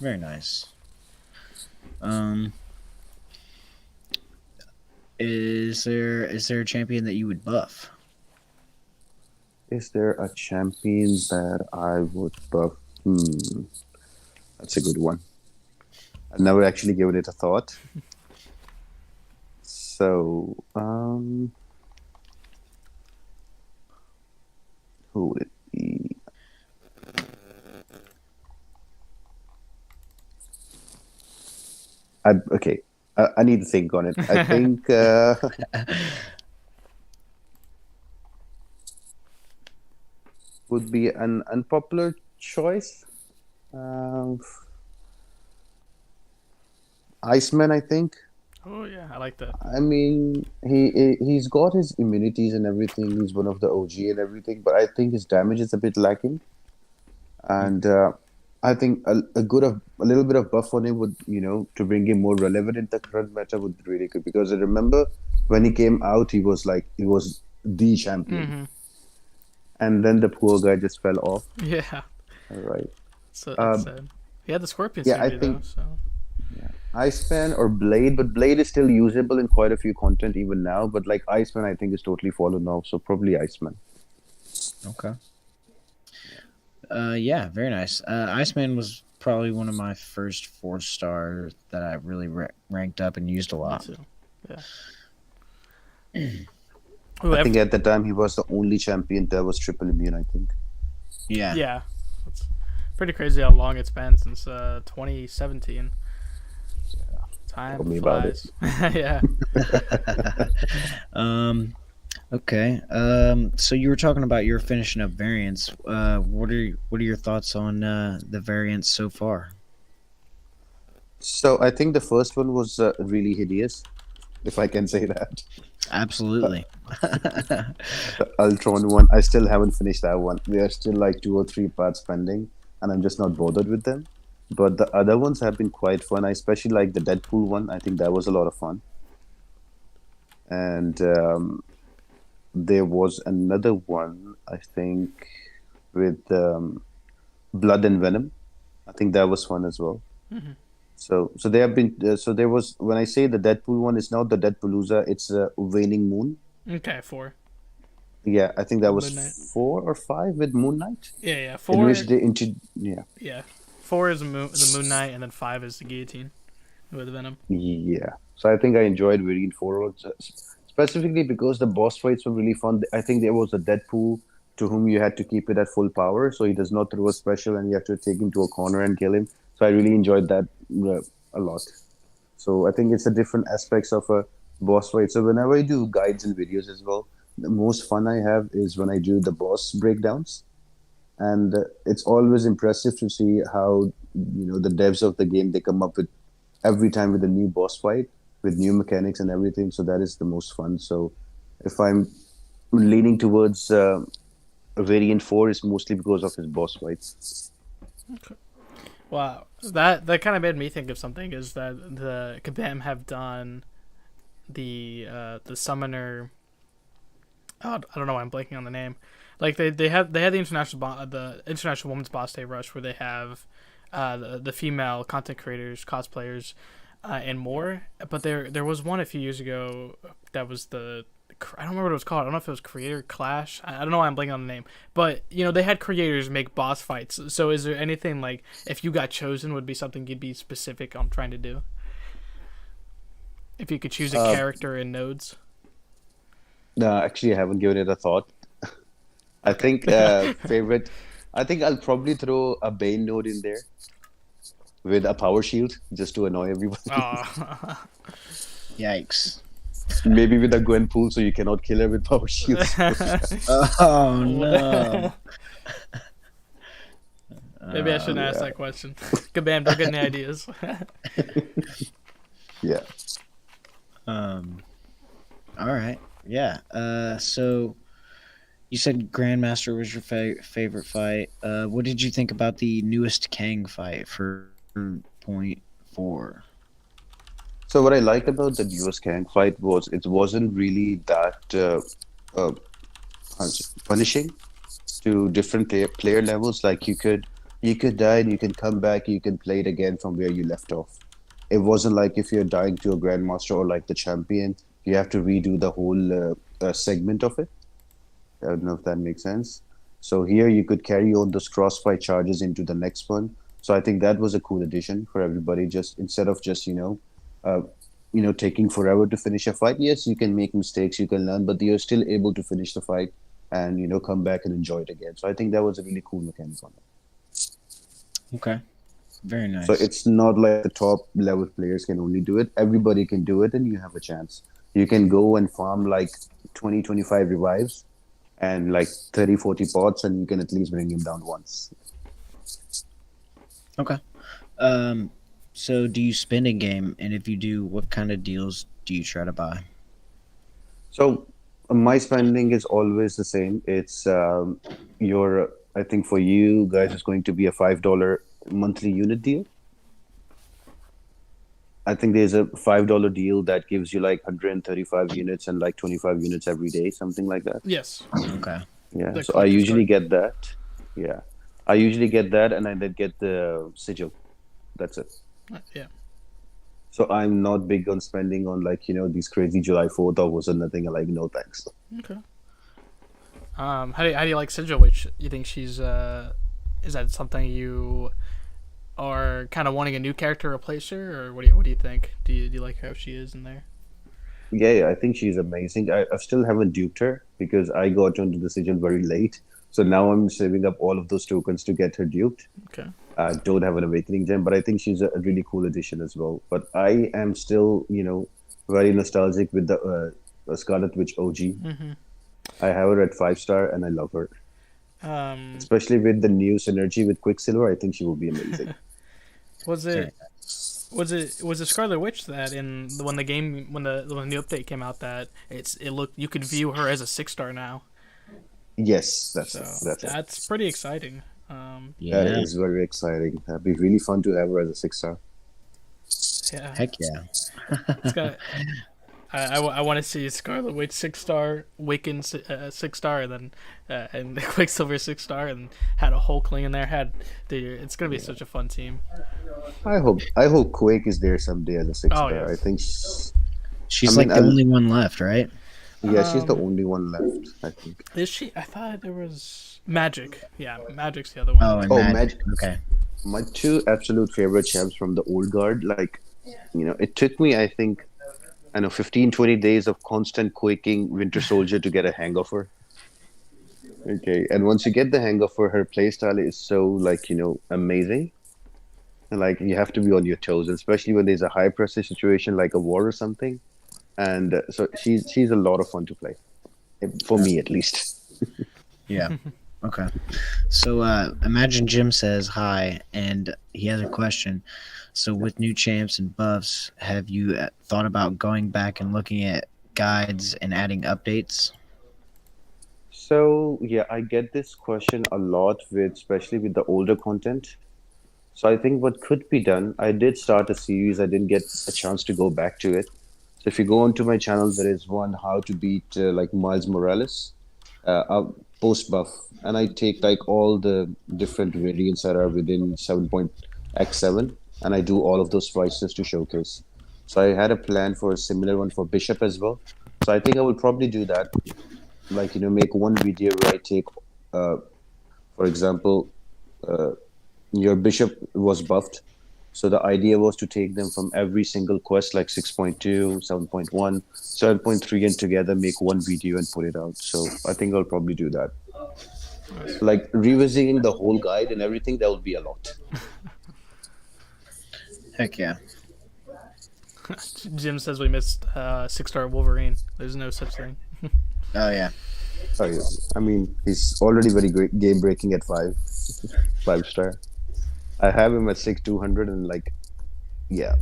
A: Very nice. Um, is there a champion that you would buff?
C: Is there a champion that I would buff? That's a good one. I've never actually given it a thought. So, who would it be? Okay, I need to think on it. I think would be an unpopular choice. Um, Iceman, I think.
B: Oh yeah, I like that.
C: I mean, he's got his immunities and everything. He's one of the OG and everything, but I think his damage is a bit lacking. And I think a little bit of buff on him would, to bring him more relevant in the current meta would be really good. Because I remember when he came out, he was the champion, and then the poor guy just fell off.
B: Yeah,
C: All right.
B: so it's sad. He had the scorpion
C: Yeah, I
B: synergy though,
C: think
B: so
C: Iceman or Blade, but Blade is still usable in quite a few content even now. But like Iceman, I think is totally fallen off. So probably Iceman.
A: Okay. Yeah, very nice. Iceman was probably one of my first 4-star that I really ranked up and used a
B: me
A: lot.
B: too. Yeah.
C: I think at the time he was the only champion that was triple immune. I think.
A: Yeah.
B: Yeah, it's pretty crazy how long it's been since 2017. Time
C: Tell me about
B: flies. Yeah.
A: Okay. So you were talking about your finishing up variants. What are your thoughts on the variants so far?
C: So I think the first one was really hideous, if I can say that.
A: Absolutely.
C: The Ultron one, I still haven't finished that one. There are still like 2 or 3 parts pending, and I'm just not bothered with them. But the other ones have been quite fun. I especially like the Deadpool one. I think that was a lot of fun. And there was another one, I think, with Blood and Venom. I think that was fun as well. So they have been. So there was, when I say the Deadpool one, it's not the Deadpoolooza. It's Waning Moon.
B: Okay, 4.
C: Yeah, I think that was
B: Moon Knight.
C: 4 or 5 with Moon Knight,
B: Yeah,
C: in
B: 4.
C: which they into yeah.
B: Yeah, 4 is the Moon Knight, and then 5 is the guillotine with Venom.
C: Yeah. So I think I enjoyed Variant 4 specifically because the boss fights were really fun. I think there was a Deadpool to whom you had to keep it at full power, so he does not throw a special and you have to take him to a corner and kill him. So I really enjoyed that a lot. So I think it's the different aspects of a boss fight. So whenever I do guides and videos as well, the most fun I have is when I do the boss breakdowns, and it's always impressive to see how the devs of the game, they come up with every time with a new boss fight with new mechanics and everything. So that is the most fun. So if I'm leaning towards Variant 4, is mostly because of his boss fights.
B: Wow, that kind of made me think of something. Is that the Kabam have done the summoner? Oh, I don't know why I'm blanking on the name. Like they had the the international women's boss day rush where they have the female content creators, cosplayers, and more. But there was one a few years ago that was I don't remember what it was called. I don't know if it was Creator Clash. I don't know why I'm blanking on the name. But they had creators make boss fights. So is there anything like if you got chosen would be something you'd be specific on trying to do? If you could choose a character in nodes.
C: No, actually, I haven't given it a thought. I think favorite. I think I'll probably throw a Bane node in there with a power shield just to annoy everyone.
B: Oh.
A: Yikes.
C: Maybe with a Gwen pool so you cannot kill her with power shields.
A: Oh no.
B: Maybe I shouldn't ask that question. Kabam, don't get any ideas.
C: Yeah.
A: All right. Yeah. So you said Grandmaster was your favorite fight. What did you think about the newest Kang fight for .4?
C: So what I liked about the US Kang fight was it wasn't really that punishing to different player levels. Like you could die and you can come back, you can play it again from where you left off. It wasn't like if you're dying to a Grandmaster or like the champion, you have to redo the whole segment of it. I don't know if that makes sense. So here you could carry on those crossfire charges into the next one. So I think that was a cool addition for everybody. Just instead of just taking forever to finish a fight. Yes, you can make mistakes, you can learn, but you're still able to finish the fight and come back and enjoy it again. So I think that was a really cool mechanic on it.
A: Okay. Very nice.
C: So it's not like the top level players can only do it. Everybody can do it and you have a chance. You can go and farm like 20-25 revives and like 30-40 pots and you can at least bring him down once.
A: Okay. So do you spend in game? And if you do, what kind of deals do you try to buy?
C: So my spending is always the same. It's I think for you guys, it's going to be a $5 monthly unit deal. I think there's a $5 deal that gives you like 135 units and like 25 units every day, something like that.
B: Yes.
A: Okay.
C: Yeah. So I usually get that. Yeah. I usually get that and I then get the sigil. That's it.
B: Yeah.
C: So I'm not big on spending on like, these crazy July 4th offers or nothing. I'm like, no thanks.
B: Okay. How do you like Sigil? Which you think she's is that something you are kind of wanting a new character to replace her, or what do you think? Do you like how she is in there?
C: Yeah, I think she's amazing. I still haven't duped her because I got onto the Sigil very late. So now I'm saving up all of those tokens to get her duped.
B: Okay.
C: I don't have an Awakening gem, but I think she's a really cool addition as well. But I am still, very nostalgic with the Scarlet Witch OG.
B: Mm-hmm.
C: I have her at 5-star and I love her. Especially with the new synergy with Quicksilver, I think she will be amazing.
B: Was it Scarlet Witch that when the new update came out that it looked, you could view her as a 6-star now?
C: Yes,
B: that's pretty exciting.
A: Yeah.
C: That is very exciting. That'd be really fun to have her as a 6-star.
B: Yeah.
A: Heck yeah.
B: It's got. I want to see Scarlet Witch 6-star, Wiccan 6-star, and then and Quicksilver 6-star, and had a Hulkling in there. It's gonna be such a fun team.
C: I hope Quake is there someday as a 6-star.
B: Oh, yes.
C: I think
A: she's the only one left, right?
C: Yeah, she's the only one left, I think.
B: Is she? I thought there was Magic. Yeah, Magic's the other one.
A: Oh, and
C: Oh,
A: Magic. Okay.
C: my two absolute favorite champs from the old guard. Like, it took me, I think, I know, 15, 20 days of constant quaking Winter Soldier to get a hang of her. Okay, and once you get the hang of her playstyle is so, like, amazing. And, like, you have to be on your toes, especially when there's a high pressure situation like a war or something. And so she's a lot of fun to play, for me at least.
A: Yeah. Okay. So imagine Jim says hi, and he has a question. So with new champs and buffs, have you thought about going back and looking at guides and adding updates?
C: So yeah, I get this question a lot with, especially with the older content. So I think what could be done, I did start a series. I didn't get a chance to go back to it. So if you go onto my channel, there is one how to beat like Miles Morales, post buff, and I take like all the different variants that are within 7.x7, and I do all of those prices to showcase. So I had a plan for a similar one for Bishop as well. So I think I will probably do that. Like make one video where I take, for example, uh, your bishop was buffed. So the idea was to take them from every single quest, like 6.2, 7.1, 7.3, and together make one video and put it out. So I think I'll probably do that. Like revisiting the whole guide and everything, that would be a lot.
A: Heck yeah.
B: Jim says we missed 6-star Wolverine. There's no such thing.
A: Oh yeah.
C: Oh, yeah. I mean, he's already very great game breaking at 5 star. I have him at 6,200 and like, yeah.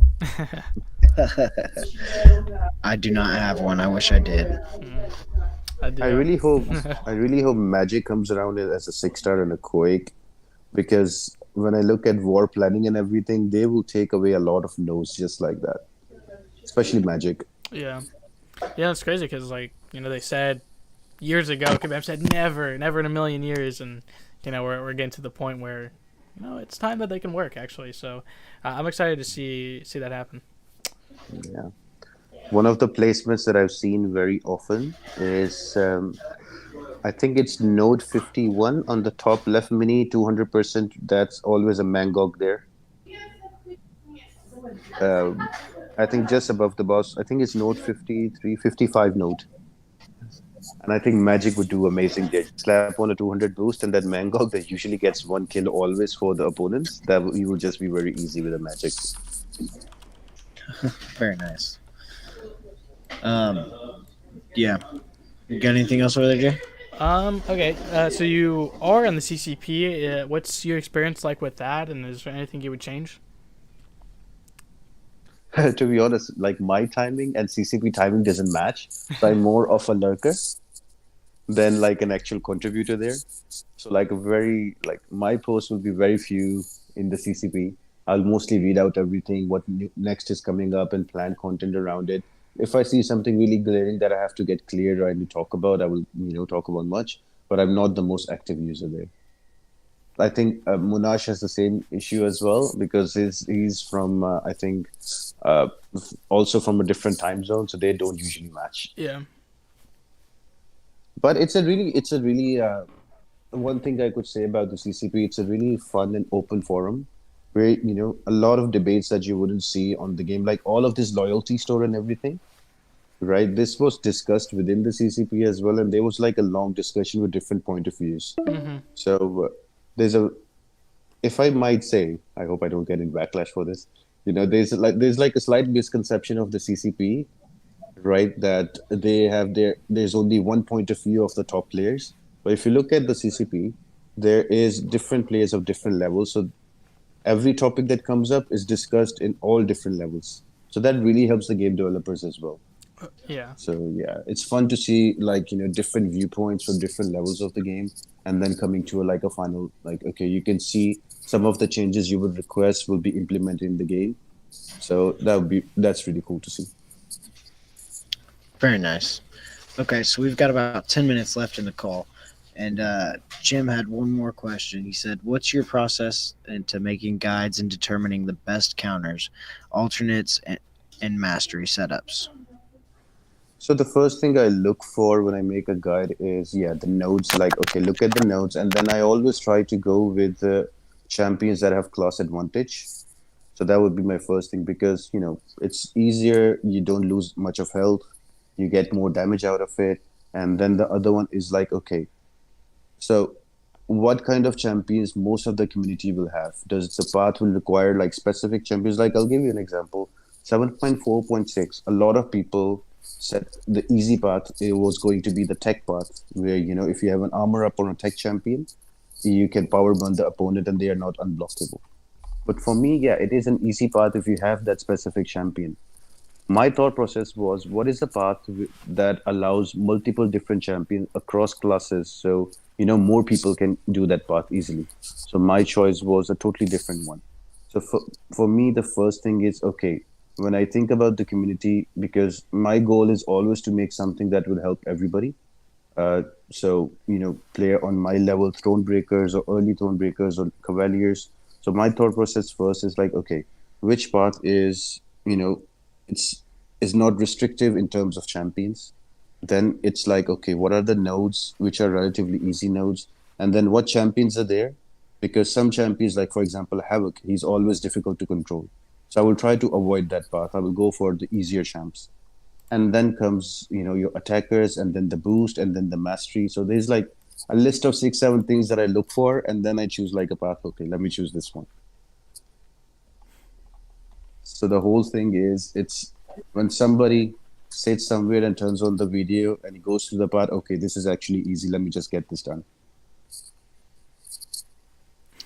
A: I do not have one. I wish I did.
B: I do.
C: I really hope Magic comes around as a 6 star and a Quake, because when I look at war planning and everything, they will take away a lot of no's just like that, especially Magic.
B: Yeah. Yeah, it's crazy because, like, they said years ago, Kabam said never, never in a million years, and, we're getting to the point where, it's time that they can work, actually. So I'm excited to see that happen.
C: Yeah. One of the placements that I've seen very often is, I think it's Node 51 on the top left mini, 200%. That's always a Mangog there. I think just above the boss, I think it's Node 53, 55 Node. And I think Magic would do amazing there. Slap on a 200 boost, and that Mangog that usually gets one kill always for the opponents, he will just be very easy with a Magic.
A: Very nice. Yeah. You got anything else over there, Jay?
B: Okay. So you are on the CCP. What's your experience like with that? And is there anything you would change?
C: To be honest, like my timing and CCP timing doesn't match. So I'm more of a lurker than like an actual contributor there. So like my posts will be very few in the CCP. I'll mostly read out everything, what next is coming up, and plan content around it. If I see something really glaring that I have to get cleared or I need to talk about, I will talk about much. But I'm not the most active user there. I think Munash has the same issue as well, because he's from I think also from a different time zone, so they don't usually match.
B: Yeah.
C: But it's a really one thing I could say about the CCP. It's a really fun and open forum where a lot of debates that you wouldn't see on the game, like all of this loyalty store and everything. Right, this was discussed within the CCP as well, and there was like a long discussion with different point of views.
B: Mm-hmm.
C: So if I might say, I hope I don't get in backlash for this. There's like a slight misconception of the CCP, right? That there's only one point of view of the top players. But if you look at the CCP, there is different players of different levels. So every topic that comes up is discussed in all different levels. So that really helps the game developers as well.
B: Yeah.
C: So yeah, it's fun to see like different viewpoints from different levels of the game, and then coming to a final, like, okay, you can see some of the changes you would request will be implemented in the game. So that's really cool to see.
A: Very nice. Okay, so we've got about 10 minutes left in the call, and Jim had one more question. He said, "What's your process into making guides and determining the best counters, alternates, and mastery setups?"
C: So the first thing I look for when I make a guide is, yeah, the nodes. Like, okay, look at the nodes, and then I always try to go with the champions that have class advantage. So that would be my first thing because it's easier. You don't lose much of health. You get more damage out of it. And then the other one is like, okay, so what kind of champions most of the community will have? Does the path will require like specific champions? Like I'll give you an example. 7.4.6. A lot of people said the easy path it was going to be the tech path, where if you have an armor up on a tech champion, you can power burn the opponent and they are not unblockable. But for me, yeah, it is an easy path if you have that specific champion. My thought process was, what is the path that allows multiple different champions across classes, so more people can do that path easily. So my choice was a totally different one. So for me, the first thing is, okay, when I think about the community, because my goal is always to make something that will help everybody. So player on my level, throne breakers or early throne breakers or cavaliers. So my thought process first is like, okay, which path is it's is not restrictive in terms of champions. Then it's like, okay, what are the nodes which are relatively easy nodes, and then what champions are there? Because some champions, like for example Havoc, he's always difficult to control. So I will try to avoid that path. I will go for the easier champs, and then comes your attackers, and then the boost, and then the mastery. So there's like a list of 6-7 things that I look for, and then I choose like a path. Okay, let me choose this one. So the whole thing is, it's when somebody sits somewhere and turns on the video and he goes to the part, okay, this is actually easy. Let me just get this done.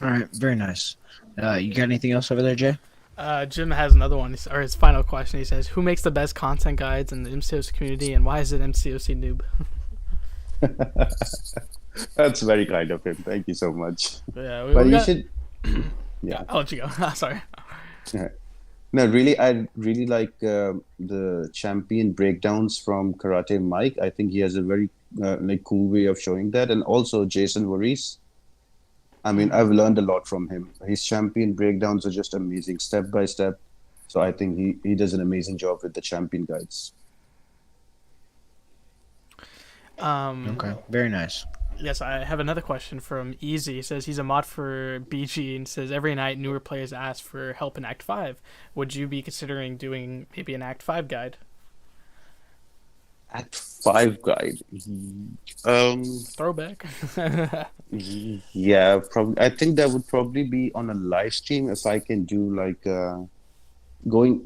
A: All right, very nice. You got anything else over there, Jay?
B: Jim has another one, or his final question. He says, "Who makes the best content guides in the MCOC community, and why is it MCOC Noob?"
C: That's very kind of him. Thank you so much.
B: Yeah,
C: But you should,
B: Yeah, I'll let you go. Sorry.
C: yeah. No, really, I really like the champion breakdowns from Karate Mike. I think he has a very like cool way of showing that, and also Jason Voorhees. I mean, I've learned a lot from him. His champion breakdowns are just amazing, step by step. So I think he does an amazing job with the champion guides.
A: Okay, very nice.
B: Yes, I have another question from Easy. He says he's a mod for BG and says every night newer players ask for help in Act 5. Would you be considering doing maybe an Act 5 guide?
C: Act 5 guide.
B: Throwback.
C: Yeah, probably. I think that would probably be on a live stream if I can do like going.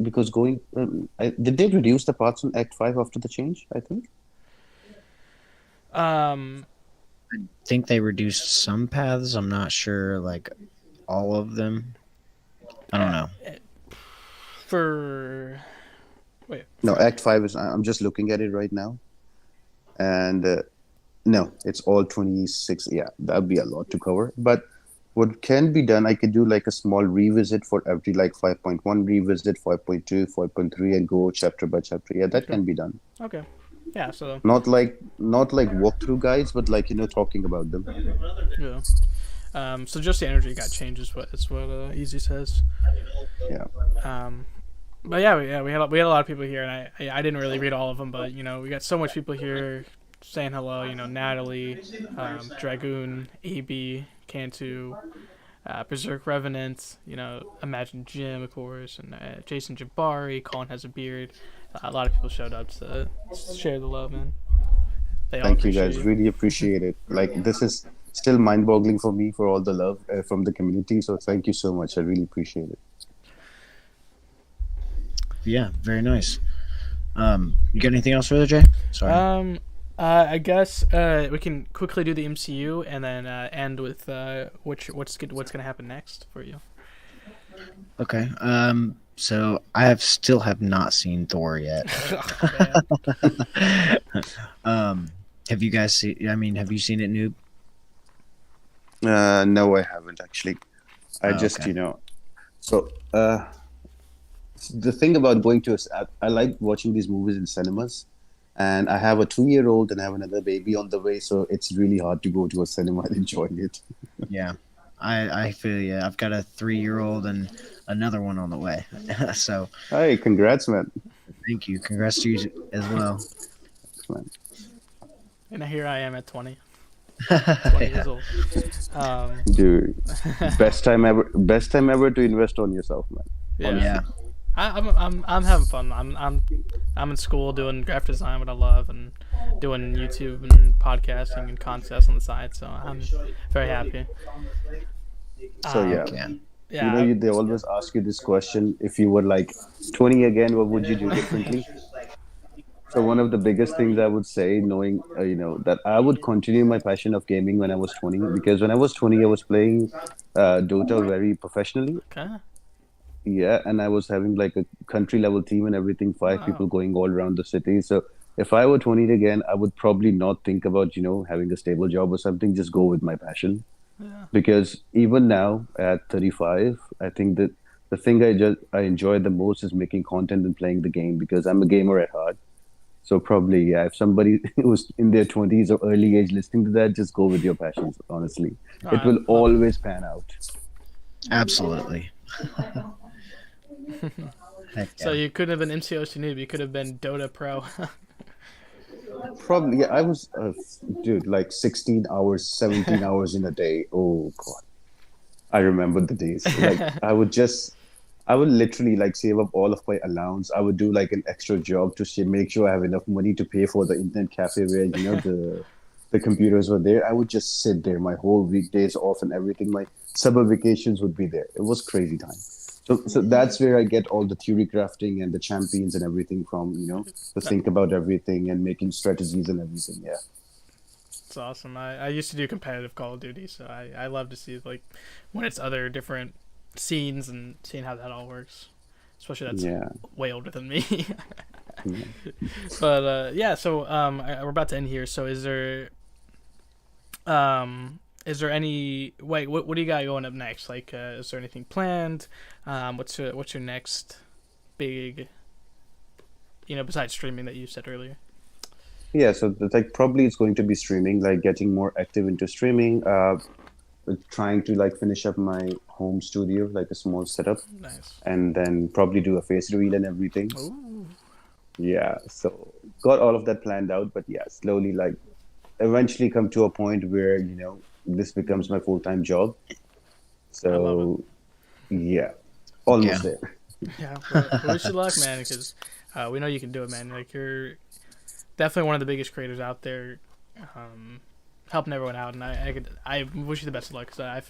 C: Did they reduce the parts on Act 5 after the change? I think.
A: I think they reduced some paths. I'm not sure, like all of them. I don't know.
C: No, Act 5 is. I'm just looking at it right now, and no, it's all 26. Yeah, that'd be a lot to cover. But what can be done, I could do like a small revisit for every like 5.1 revisit, 5.2, 5.3, and go chapter by chapter. Yeah, that can be done.
B: Okay. Yeah, so
C: not like walkthrough guides, but like talking about them.
B: Yeah. So just the energy guide changes. What Easy says.
C: Yeah.
B: But yeah, we had a lot of people here, and I didn't really read all of them, but we got so much people here saying hello. Natalie, Dragoon, AB, Cantu, Berserk Revenant. Imagine Jim, of course, and Jason Jabari. Colin has a beard. A lot of people showed up to share the love, man.
C: Thank you guys. Really appreciate it. Like, this is still mind-boggling for me, for all the love from the community. So thank you so much. I really appreciate it.
A: Yeah, very nice. You got anything else further, Jay? Sorry.
B: I guess we can quickly do the MCU and then end with what's gonna happen next for you.
A: Okay. So I still have not seen Thor yet. Have you guys seen? I mean, have you seen it, Noob?
C: No, I haven't actually. I just
A: okay.
C: So the thing about going to I like watching these movies in cinemas, and I have a 2-year-old and I have another baby on the way, so it's really hard to go to a cinema and enjoy it.
A: Yeah. I feel yeah. I've got a 3-year-old and another one on the way. So
C: hey, congrats, man.
A: Thank you. Congrats to you as well.
C: man.
B: And here I am at 20, 20 years old. Um,
C: Dude, best time ever to invest on yourself, man.
B: yeah,
C: Honestly.
A: Yeah.
B: I'm having fun. I'm in school doing graphic design, what I love, and doing YouTube and podcasting and contests on the side. So I'm very happy.
C: So yeah,
B: Um,
A: Yeah.
B: yeah,
C: they always ask you this question: if you were like 20 again, what would you do differently? So one of the biggest things I would say, knowing that I would continue my passion of gaming when I was 20, because when I was 20, I was playing Dota very professionally.
B: okay.
C: Yeah, and I was having like a country level team and everything, five
B: Wow.
C: people going all around the city. So if I were 20 again, I would probably not think about having a stable job or something. Just go with my passion,
B: Yeah.
C: because even now at 35, I think that the thing I enjoy the most is making content and playing the game, because I'm a gamer at heart. So probably, yeah, if somebody who's in their 20s or early age listening to that, just go with your passions, honestly. It
B: I
C: will
B: love it.
C: always pan out.
A: Absolutely. Heck
B: So
A: yeah.
B: you could have been Mcoc Noob. You could have been Dota Pro.
C: Probably, yeah, I was, dude, like 16 hours, 17 hours in a day. Oh, God. I remember the days. Like, I would literally like save up all of my allowance. I would do like an extra job to make sure I have enough money to pay for the internet cafe where, the computers were there. I would just sit there my whole weekdays off and everything. My summer vacations would be there. It was crazy time. So that's where I get all the theory crafting and the champions and everything from, to
B: That-
C: think about everything and making strategies and everything. Yeah.
B: It's awesome. I used to do competitive Call of Duty, so I love to see like when it's other different scenes and seeing how that all works. Especially that's
C: Yeah.
B: way older than me.
C: Yeah.
B: But yeah, so we're about to end here. So is there any wait? What do you got going up next? Like, is there anything planned? What's your next big? Besides streaming that you said earlier.
C: Yeah, so like probably it's going to be streaming, like getting more active into streaming, trying to like finish up my home studio, like a small setup,
B: Nice.
C: and then probably do a face reveal and everything.
B: Ooh,
C: Yeah, so got all of that planned out, but yeah, slowly like eventually come to a point where, this becomes my full-time job.
B: I love it.
C: So yeah,
A: Yeah.
C: almost there.
B: Yeah, well, wish you luck, man, because we know you can do it, man. Like you're definitely one of the biggest creators out there, um, helping everyone out, and I wish you the best of luck because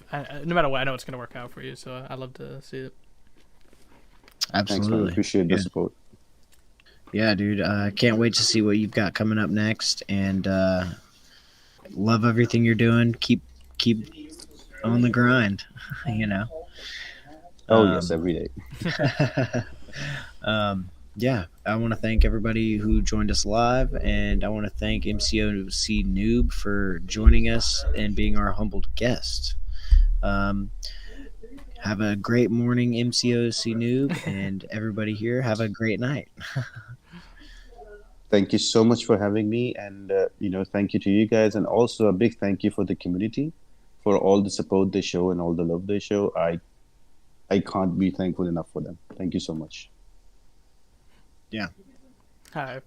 B: no matter what, I know it's gonna work out for you. So I love to see it.
C: Thanks, man.
A: Absolutely.
C: Appreciate the
A: Yeah.
C: support.
A: Yeah, dude. Can't wait to see what you've got coming up next, and love everything you're doing. Keep on the grind. you know.
C: Oh yes,
A: Um,
C: every day.
A: yeah, I want to thank everybody who joined us live, and I want to thank MCOC Noob for joining us and being our humbled guest. Um, have a great morning, MCOC Noob, and everybody here. Have a great night.
C: Thank you so much for having me, and thank you to you guys, and also a big thank you for the community, for all the support they show and all the love they show. I can't be thankful enough for them. Thank you so much.
A: Yeah.
B: Hi.
A: All right.